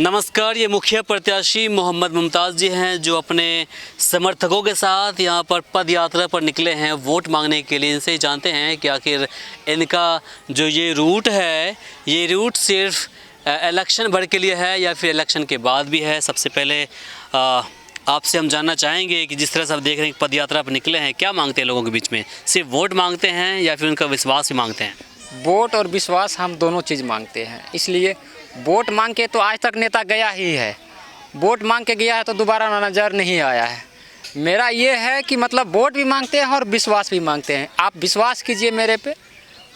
नमस्कार, ये मुखिया प्रत्याशी मोहम्मद मुमताज़ जी हैं जो अपने समर्थकों के साथ यहाँ पर पद यात्रा पर निकले हैं वोट मांगने के लिए। इनसे जानते हैं कि आखिर इनका जो ये रूट है, ये रूट सिर्फ इलेक्शन भर के लिए है या फिर इलेक्शन के बाद भी है। सबसे पहले आपसे हम जानना चाहेंगे कि जिस तरह से आप देख रहे हैं पद यात्रा पर निकले हैं, क्या मांगते हैं लोगों के बीच में? सिर्फ वोट मांगते हैं या फिर उनका विश्वास भी मांगते हैं? वोट और विश्वास हम दोनों चीज़ मांगते हैं। इसलिए वोट मांग के तो आज तक नेता गया ही है, वोट मांग के गया है तो दोबारा नज़र नहीं आया है। मेरा ये है कि मतलब वोट भी मांगते हैं और विश्वास भी मांगते हैं। आप विश्वास कीजिए मेरे पे,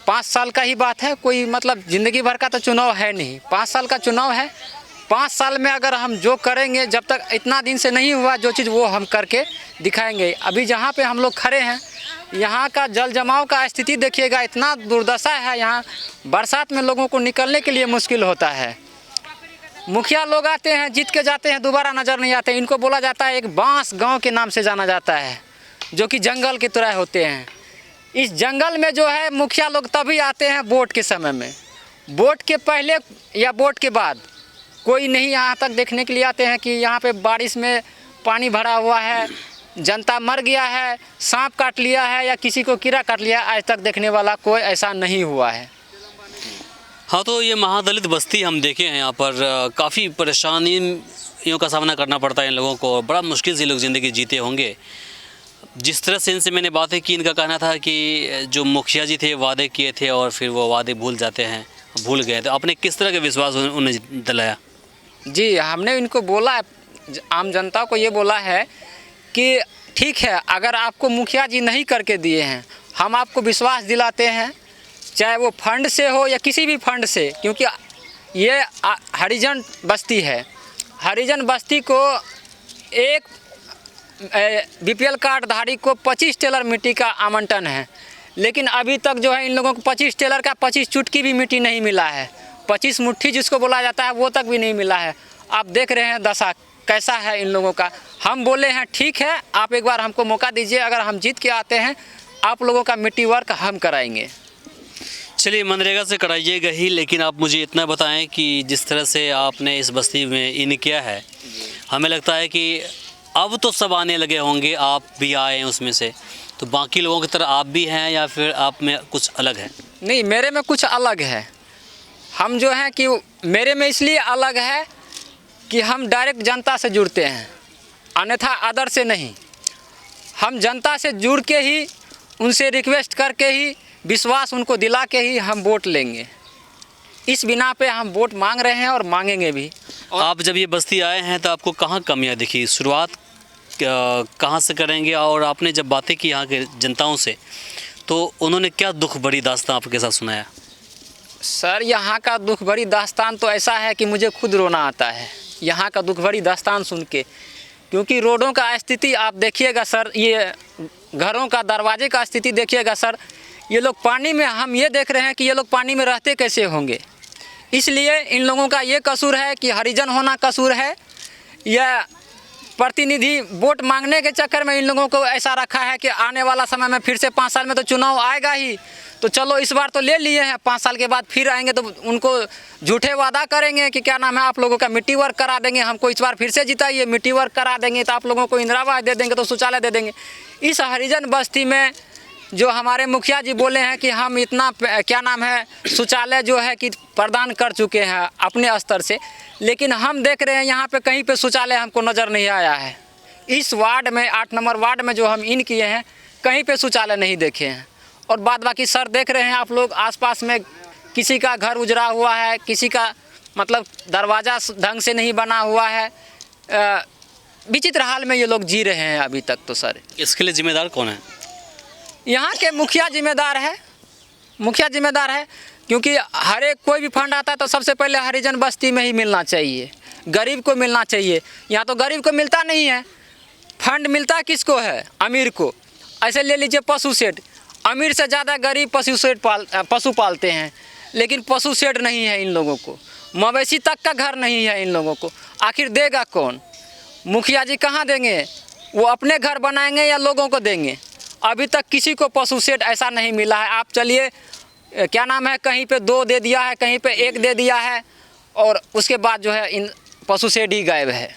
5 साल का ही बात है, कोई मतलब ज़िंदगी भर का तो चुनाव है नहीं, 5 साल का चुनाव है। 5 साल में अगर हम जो करेंगे, जब तक इतना दिन से नहीं हुआ जो चीज़, वो हम करके दिखाएंगे। अभी जहाँ पे हम लोग खड़े हैं, यहाँ का जल जमाव का स्थिति देखिएगा, इतना दुर्दशा है। यहाँ बरसात में लोगों को निकलने के लिए मुश्किल होता है। मुखिया लोग आते हैं, जीत के जाते हैं, दोबारा नज़र नहीं आते। इनको बोला जाता है, एक बांस गांव के नाम से जाना जाता है, जो कि जंगल की तरह होते हैं। इस जंगल में जो है मुखिया लोग तभी आते हैं वोट के समय में, वोट के पहले या वोट के बाद कोई नहीं यहाँ तक देखने के लिए आते हैं कि यहाँ पे बारिश में पानी भरा हुआ है, जनता मर गया है, सांप काट लिया है या किसी को कीड़ा काट लिया। आज तक देखने वाला कोई ऐसा नहीं हुआ है। हाँ, तो ये महादलित बस्ती हम देखे हैं, यहाँ पर काफ़ी परेशानियों का सामना करना पड़ता है इन लोगों को। बड़ा मुश्किल से लोग ज़िंदगी जीते होंगे। जिस तरह से इनसे मैंने बातें की, इनका कहना था कि जो मुखिया जी थे वादे किए थे और फिर वो वादे भूल जाते हैं, भूल गए। तो आपने किस तरह का विश्वास उन्हें दिलाया? जी, हमने इनको बोला, आम जनता को ये बोला है कि ठीक है, अगर आपको मुखिया जी नहीं करके दिए हैं, हम आपको विश्वास दिलाते हैं, चाहे वो फंड से हो या किसी भी फंड से, क्योंकि ये हरिजन बस्ती है। हरिजन बस्ती को एक BPL कार्डधारी को 25 टेलर मिट्टी का आवंटन है, लेकिन अभी तक जो है इन लोगों को 25 टेलर का 25 चुटकी भी मिट्टी नहीं मिला है। 25 मुट्ठी जिसको बोला जाता है वो तक भी नहीं मिला है। आप देख रहे हैं दशा कैसा है इन लोगों का। हम बोले हैं ठीक है, आप एक बार हमको मौका दीजिए, अगर हम जीत के आते हैं आप लोगों का मिट्टी वर्क हम कराएंगे। चलिए, मनरेगा से कराइएगा ही, लेकिन आप मुझे इतना बताएं कि जिस तरह से आपने इस बस्ती में इन किया है, हमें लगता है कि अब तो सब आने लगे होंगे, आप भी आए हैं उसमें से, तो बाकी लोगों की तरह आप भी हैं या फिर आप में कुछ अलग है? नहीं, मेरे में कुछ अलग है। हम जो हैं कि मेरे में इसलिए अलग है कि हम डायरेक्ट जनता से जुड़ते हैं, अन्यथा अदर से नहीं। हम जनता से जुड़ के ही, उनसे रिक्वेस्ट करके ही, विश्वास उनको दिला के ही हम वोट लेंगे। इस बिना पे हम वोट मांग रहे हैं और मांगेंगे भी। आप जब ये बस्ती आए हैं तो आपको कहाँ कमियाँ दिखी? शुरुआत कहाँ से करेंगे? और आपने जब बातें की यहाँ के जनताओं से, तो उन्होंने क्या दुख भरी दास्तान आपके साथ सुनाया? सर, यहाँ का दुख भरी दास्तान तो ऐसा है कि मुझे खुद रोना आता है यहाँ का दुख भरी दास्तान सुन के। क्योंकि रोडों का स्थिति आप देखिएगा सर, ये घरों का दरवाजे का स्थिति देखिएगा सर। ये लोग पानी में, हम ये देख रहे हैं कि ये लोग पानी में रहते कैसे होंगे। इसलिए इन लोगों का ये कसूर है कि हरिजन होना कसूर है, या प्रतिनिधि वोट मांगने के चक्कर में इन लोगों को ऐसा रखा है कि आने वाला समय में फिर से 5 साल में तो चुनाव आएगा ही, तो चलो इस बार तो ले लिए हैं, 5 साल के बाद फिर आएंगे तो उनको झूठे वादा करेंगे कि क्या नाम है, आप लोगों का मिट्टी वर्क करा देंगे, हमको इस बार फिर से जिताइए, मिट्टी वर्क करा देंगे तो आप लोगों को इंदिरा आवास दे देंगे, तो शौचालय दे देंगे। इस हरिजन बस्ती में जो हमारे मुखिया जी बोले हैं कि हम इतना क्या नाम है शौचालय जो है कि प्रदान कर चुके हैं अपने स्तर से, लेकिन हम देख रहे हैं यहाँ पे कहीं पे शौचालय हमको नज़र नहीं आया है। इस वार्ड में, 8 नंबर वार्ड में जो हम इन किए हैं, कहीं पे शौचालय नहीं देखे हैं। और बाद बाकी सर देख रहे हैं आप लोग, आसपास में किसी का घर उजड़ा हुआ है, किसी का मतलब दरवाज़ा ढंग से नहीं बना हुआ है। विचित्र हाल में ये लोग जी रहे हैं अभी तक। तो सर, इसके लिए जिम्मेदार कौन है? यहाँ के मुखिया जिम्मेदार है, मुखिया जिम्मेदार है। क्योंकि हर एक कोई भी फंड आता है तो सबसे पहले हरिजन बस्ती में ही मिलना चाहिए, गरीब को मिलना चाहिए। यहाँ तो गरीब को मिलता नहीं है। फंड मिलता किसको है? अमीर को। ऐसे ले लीजिए पशु शेड, अमीर से ज़्यादा गरीब पशु पालते हैं, लेकिन पशु शेड नहीं है इन लोगों को, मवेशी तक का घर नहीं है इन लोगों को। आखिर देगा कौन? मुखिया जी कहाँ देंगे? वो अपने घर बनाएंगे या लोगों को देंगे? अभी तक किसी को पशु शेड ऐसा नहीं मिला है। आप चलिए, क्या नाम है, कहीं पे 2 दे दिया है, कहीं पे 1 दे दिया है, और उसके बाद जो है इन पशु शेड ही गायब है।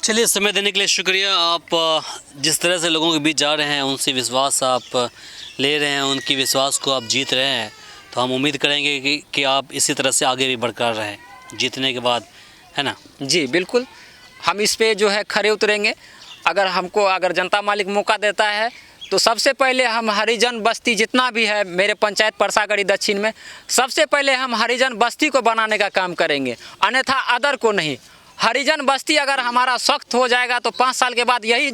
चलिए, समय देने के लिए शुक्रिया। आप जिस तरह से लोगों के बीच जा रहे हैं, उनसे विश्वास आप ले रहे हैं, उनकी विश्वास को आप जीत रहे हैं, तो हम उम्मीद करेंगे कि आप इसी तरह से आगे भी बरकरार रहें जीतने के बाद, है ना? जी बिल्कुल, हम इस पे जो है खरे उतरेंगे। अगर जनता मालिक मौका देता है तो सबसे पहले हम हरिजन बस्ती जितना भी है मेरे पंचायत परसागढ़ी दक्षिण में, सबसे पहले हम हरिजन बस्ती को बनाने का काम करेंगे, अन्यथा अदर को नहीं। हरिजन बस्ती अगर हमारा सख्त हो जाएगा तो 5 साल के बाद यही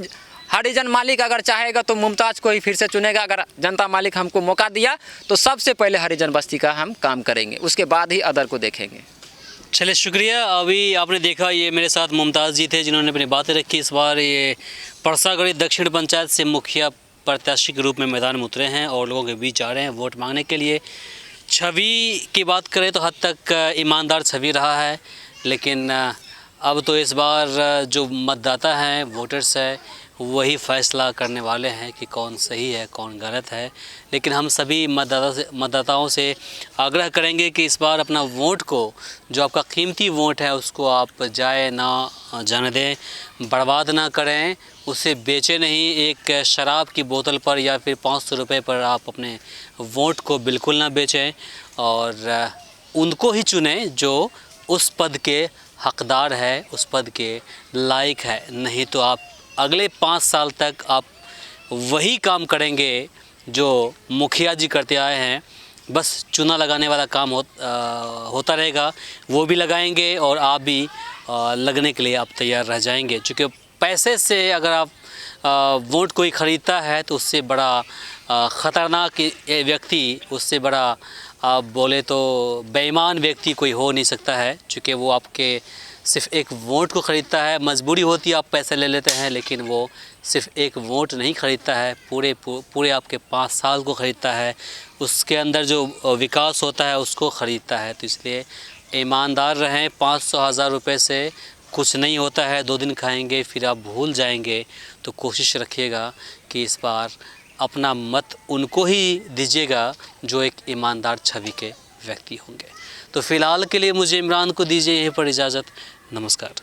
हरिजन मालिक अगर चाहेगा तो मुमताज़ को ही फिर से चुनेगा। अगर जनता मालिक हमको मौका दिया तो सबसे पहले हरिजन बस्ती का हम काम करेंगे, उसके बाद ही अदर को देखेंगे। चलिए, शुक्रिया। अभी आपने देखा, ये मेरे साथ मुमताज़ जी थे जिन्होंने अपनी बातें रखी। इस बार ये परसागढ़ी दक्षिण पंचायत से मुखिया प्रत्याशी के रूप में मैदान में उतरे हैं और लोगों के बीच जा रहे हैं वोट मांगने के लिए। छवि की बात करें तो हद तक ईमानदार छवि रहा है, लेकिन अब तो इस बार जो मतदाता हैं, वोटर्स हैं, वही फ़ैसला करने वाले हैं कि कौन सही है कौन गलत है। लेकिन हम सभी मतदाताओं से आग्रह करेंगे कि इस बार अपना वोट को, जो आपका कीमती वोट है, उसको आप जाए ना जाने दें, बर्बाद ना करें, उसे बेचें नहीं। एक शराब की बोतल पर या फिर 500 रुपये पर आप अपने वोट को बिल्कुल ना बेचें और उनको ही चुनें जो उस पद के हकदार है, उस पद के लायक है। नहीं तो आप अगले 5 साल तक आप वही काम करेंगे जो मुखिया जी करते आए हैं। बस चूना लगाने वाला काम होता रहेगा, वो भी लगाएंगे और आप भी लगने के लिए आप तैयार रह जाएंगे। क्योंकि पैसे से अगर आप वोट कोई ख़रीदता है तो उससे बड़ा ख़तरनाक व्यक्ति, उससे बड़ा आप बोले तो बेईमान व्यक्ति कोई हो नहीं सकता है। चूँकि वो आपके सिर्फ़ एक वोट को ख़रीदता है, मजबूरी होती है आप पैसे ले लेते हैं, लेकिन वो सिर्फ़ एक वोट नहीं ख़रीदता है, पूरे आपके 5 साल को ख़रीदता है, उसके अंदर जो विकास होता है उसको ख़रीदता है। तो इसलिए ईमानदार रहें। 500-1000 रुपये से कुछ नहीं होता है, 2 दिन खाएंगे फिर आप भूल जाएंगे। तो कोशिश रखिएगा कि इस बार अपना मत उनको ही दीजिएगा जो एक ईमानदार छवि के व्यक्ति होंगे। तो फ़िलहाल के लिए मुझे इमरान को दीजिए यहीं पर इजाज़त। नमस्कार।